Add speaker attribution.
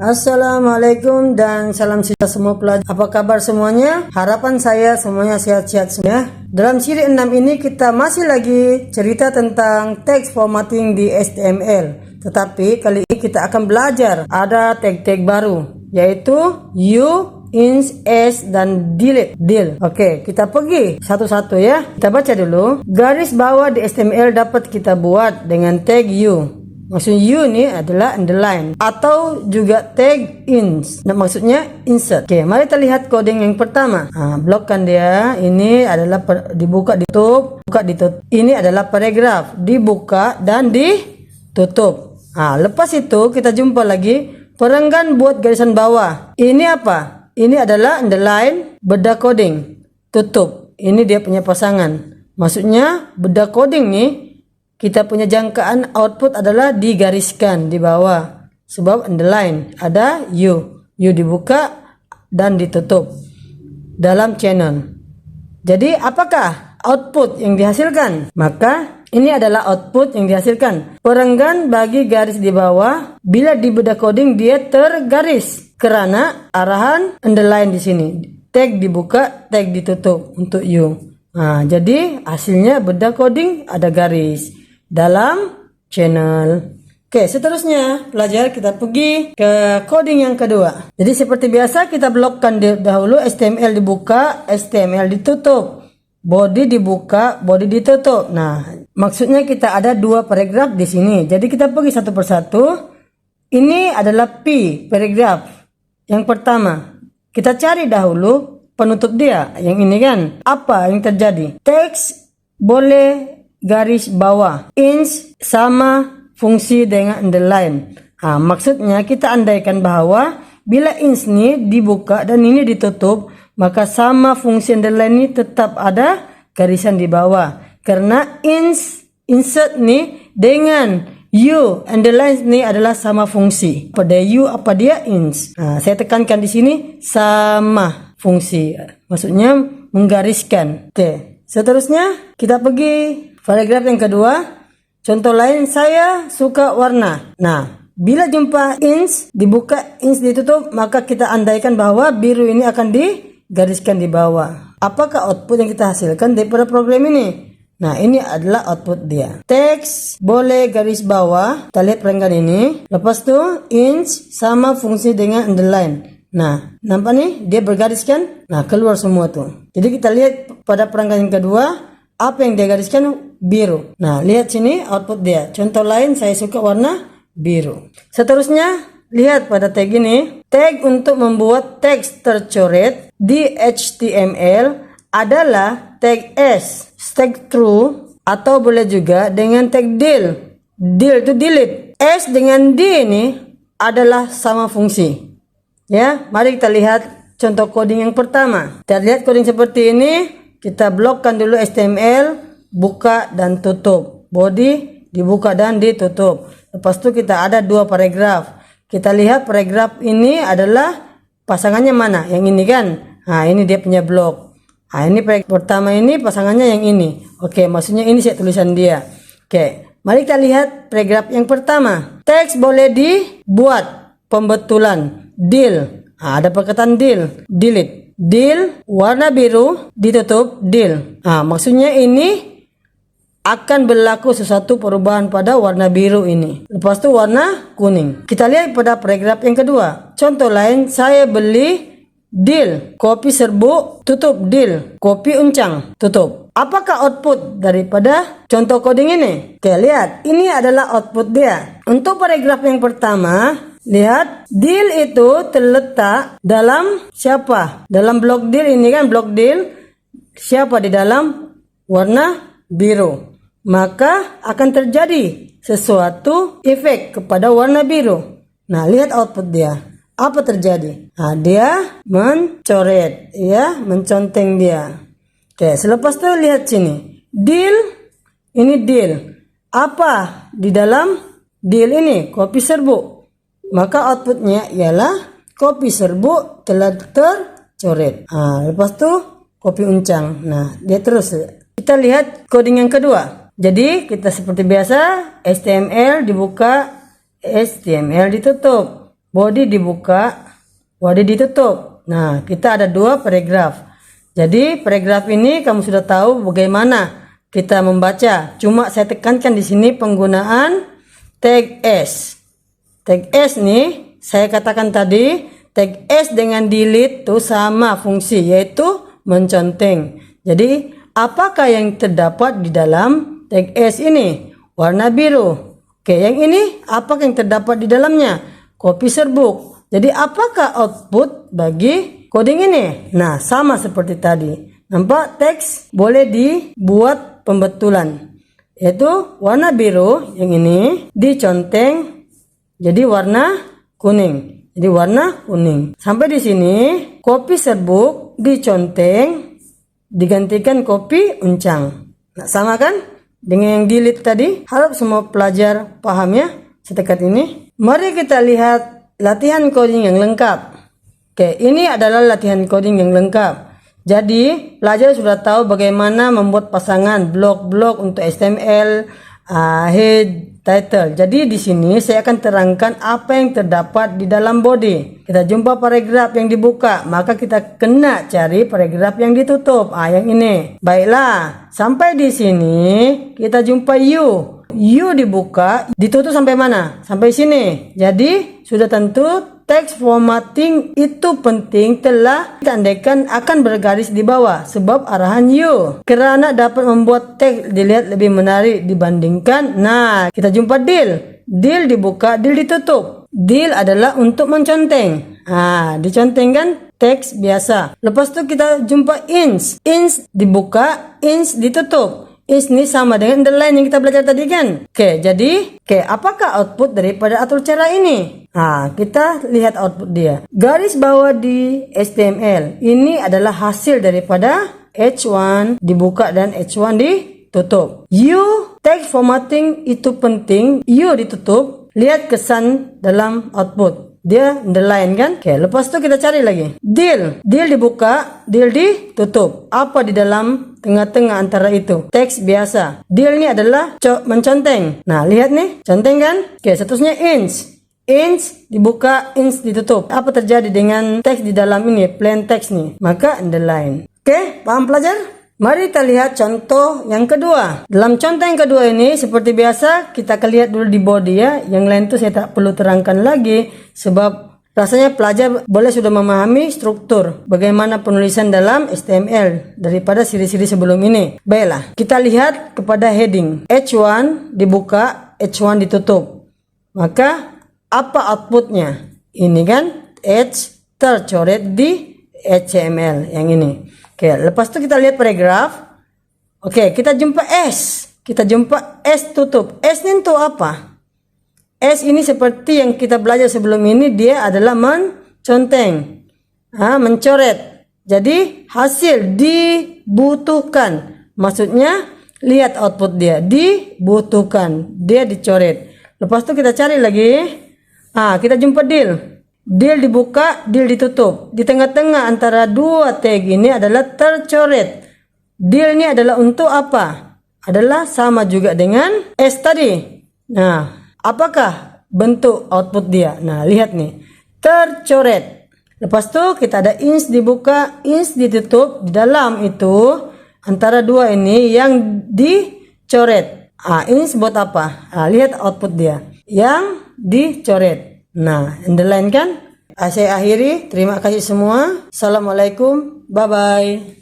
Speaker 1: Assalamualaikum dan salam sejahtera semua pelajar. Apa kabar semuanya? Harapan saya semuanya sehat-sehat semua. Dalam siri 6 ini kita masih lagi cerita tentang text formatting di HTML. Tetapi kali ini kita akan belajar ada tag-tag baru, yaitu u, ins, s, dan delete. Oke, kita pergi satu-satu ya. Kita baca dulu. Garis bawah di HTML dapat kita buat dengan tag u. Maksud u ini adalah underline atau juga tag ins. Nah, maksudnya insert. Oke, mari kita lihat coding yang pertama. Blokkan dia. Ini adalah dibuka, ditutup, buka, ditutup. Ini adalah paragraf, dibuka dan ditutup. Lepas itu kita jumpa lagi perenggan buat garisan bawah. Ini apa? Ini adalah underline, beda coding, tutup. Ini dia punya pasangan. Maksudnya beda coding nih. Kita punya jangkaan output adalah digariskan di bawah. Sebab underline ada u. U dibuka dan ditutup dalam channel. Jadi apakah output yang dihasilkan? Maka ini adalah output yang dihasilkan. Perenggan bagi garis di bawah. Bila di beda coding dia tergaris. Karena arahan underline di sini. Tag dibuka, tag ditutup untuk u. Jadi hasilnya beda coding ada garis dalam channel. Oke, seterusnya pelajar kita pergi ke coding yang kedua. Jadi seperti biasa kita blokkan dahulu HTML dibuka, HTML ditutup. Body dibuka, body ditutup. Nah, maksudnya kita ada dua paragraf di sini. Jadi kita pergi satu persatu. Ini adalah P, paragraf yang pertama. Kita cari dahulu penutup dia. Yang ini kan. Apa yang terjadi? Teks boleh garis bawah. Ins sama fungsi dengan underline. Maksudnya kita andaikan bahwa bila ins ini dibuka dan ini ditutup, maka sama fungsi underline ini tetap ada garisan di bawah. Karena insert ini dengan u underline ini adalah sama fungsi. Pada u apa dia ins. Saya tekankan di sini sama fungsi. Maksudnya menggariskan. Oke. Seterusnya kita pergi paragraf yang kedua. Contoh lain, saya suka warna. Nah, bila jumpa ins dibuka, ins ditutup, maka kita andaikan bahwa biru ini akan digariskan di bawah. Apakah output yang kita hasilkan daripada program ini? Nah, ini adalah output dia. Teks boleh garis bawah. Kita lihat perenggan ini. Lepas tu ins sama fungsi dengan underline. Nah, nampak nih dia bergariskan. Nah, keluar semua tuh. Jadi kita lihat pada perenggan yang kedua, apa yang dia gariskan? Biru. Nah, lihat sini output dia. Contoh lain, saya suka warna biru. Seterusnya, lihat pada tag ini. Tag untuk membuat teks tercoret di HTML adalah tag s, tag true, atau boleh juga dengan tag del. Del itu delete. S dengan d ini adalah sama fungsi. Ya, mari kita lihat contoh coding yang pertama. Kita lihat coding seperti ini. Kita blokkan dulu HTML, buka dan tutup. Body dibuka dan ditutup. Lepas itu kita ada dua paragraf. Kita lihat paragraf ini adalah pasangannya mana? Yang ini kan? Ini dia punya blok. Ini paragraf pertama ini pasangannya yang ini. Oke, maksudnya ini saya tulisan dia. Oke, mari kita lihat paragraf yang pertama. Teks boleh dibuat pembetulan. Del. Ada perkataan del. Delete. Del warna biru ditutup del. Maksudnya ini akan berlaku sesuatu perubahan pada warna biru ini. Lepas itu warna kuning. Kita lihat pada paragraf yang kedua. Contoh lain, saya beli del, kopi serbuk, tutup del, kopi uncang, tutup. Apakah output daripada contoh coding ini? Oke, lihat. Ini adalah output dia. Untuk paragraf yang pertama, lihat, deal itu terletak dalam siapa? Dalam blok deal ini kan, blok deal siapa di dalam warna biru. Maka akan terjadi sesuatu efek kepada warna biru. Nah, lihat output dia. Apa terjadi? Dia mencoret, ya, menconteng dia. Oke, selepas itu lihat sini. Deal, ini deal. Apa di dalam deal ini? Kopi serbuk. Maka outputnya ialah kopi serbuk telah tercoret. Lepas tu kopi uncang. Nah, dia terus. Kita lihat coding yang kedua. Jadi kita seperti biasa HTML dibuka, HTML ditutup. body dibuka, body ditutup. Nah, kita ada 2 paragraf. Jadi paragraf ini kamu sudah tahu bagaimana kita membaca. Cuma saya tekankan di sini penggunaan tag S. Tag S nih, saya katakan tadi, tag S dengan delete itu sama fungsi, yaitu menconteng. Jadi, apakah yang terdapat di dalam tag S ini? Warna biru. Oke, yang ini apakah yang terdapat di dalamnya? Kopi serbuk. Jadi, apakah output bagi coding ini? Nah, sama seperti tadi. Nampak teks boleh dibuat pembetulan. Yaitu warna biru yang ini diconteng jadi warna kuning. Jadi warna kuning. Sampai di sini kopi serbuk diconteng digantikan kopi uncang. Nah, sama kan dengan yang delete tadi? Harap semua pelajar paham ya setekat ini. Mari kita lihat latihan coding yang lengkap. Oke, ini adalah latihan coding yang lengkap. Jadi, pelajar sudah tahu bagaimana membuat pasangan blok-blok untuk HTML, head, title. Jadi, di sini saya akan terangkan apa yang terdapat di dalam body. Kita jumpa paragraf yang dibuka, maka kita kena cari paragraf yang ditutup. Yang ini. Baiklah, sampai di sini kita jumpa U. U dibuka, ditutup sampai mana? Sampai sini. Jadi, sudah tentu teks formatting itu penting telah ditandaikan akan bergaris di bawah sebab arahan U. Kerana dapat membuat teks dilihat lebih menarik dibandingkan. Nah, kita jumpa deal. Deal dibuka, deal ditutup. Deal adalah untuk menconteng. Dicontengkan teks biasa. Lepas tu kita jumpa ins. Ins dibuka, ins ditutup. Ins ini sama dengan underline yang kita belajar tadi kan? Oke, jadi apakah output daripada atur cara ini? Kita lihat output dia. Garis bawah di HTML. Ini adalah hasil daripada H1 dibuka dan H1 ditutup. U, text formatting itu penting. U ditutup. Lihat kesan dalam output. Dia underline kan? Oke, lepas tu kita cari lagi. Deal. Deal dibuka, deal ditutup. Apa di dalam tengah-tengah antara itu? Teks biasa. Deal ini adalah menconteng. Nah, lihat nih. Conteng kan? Oke, seterusnya ins. Ins dibuka, ins ditutup. Apa terjadi dengan teks di dalam ini? Plain text nih. Maka underline. Oke, paham pelajar? Mari kita lihat contoh yang kedua. Dalam contoh yang kedua ini, seperti biasa, kita akan lihat dulu di body ya. Yang lain itu saya tak perlu terangkan lagi. Sebab rasanya pelajar boleh sudah memahami struktur. Bagaimana penulisan dalam HTML daripada siri-siri sebelum ini. Baiklah, kita lihat kepada heading. H1 dibuka, H1 ditutup. Maka, apa outputnya? Ini kan, H tercoret di HTML yang ini. Oke, lepas itu kita lihat paragraf. Oke, kita jumpa S. Kita jumpa S tutup. S ini itu apa? S ini seperti yang kita belajar sebelum ini, dia adalah menconteng. Mencoret. Jadi, hasil dibutuhkan. Maksudnya, lihat output dia. Dibutuhkan. Dia dicoret. Lepas itu kita cari lagi. Kita jumpa deal. Deal dibuka, deal ditutup. Di tengah-tengah antara dua tag ini adalah tercoret. Deal ini adalah untuk apa? Adalah sama juga dengan S tadi. Nah, apakah bentuk output dia? Nah, lihat nih. Tercoret. Lepas itu kita ada ins dibuka, ins ditutup. Di dalam itu antara dua ini yang dicoret. Ins buat apa? Lihat output dia. Yang dicoret. Nah, underline kan? Saya akhiri. Terima kasih semua. Assalamualaikum. Bye-bye.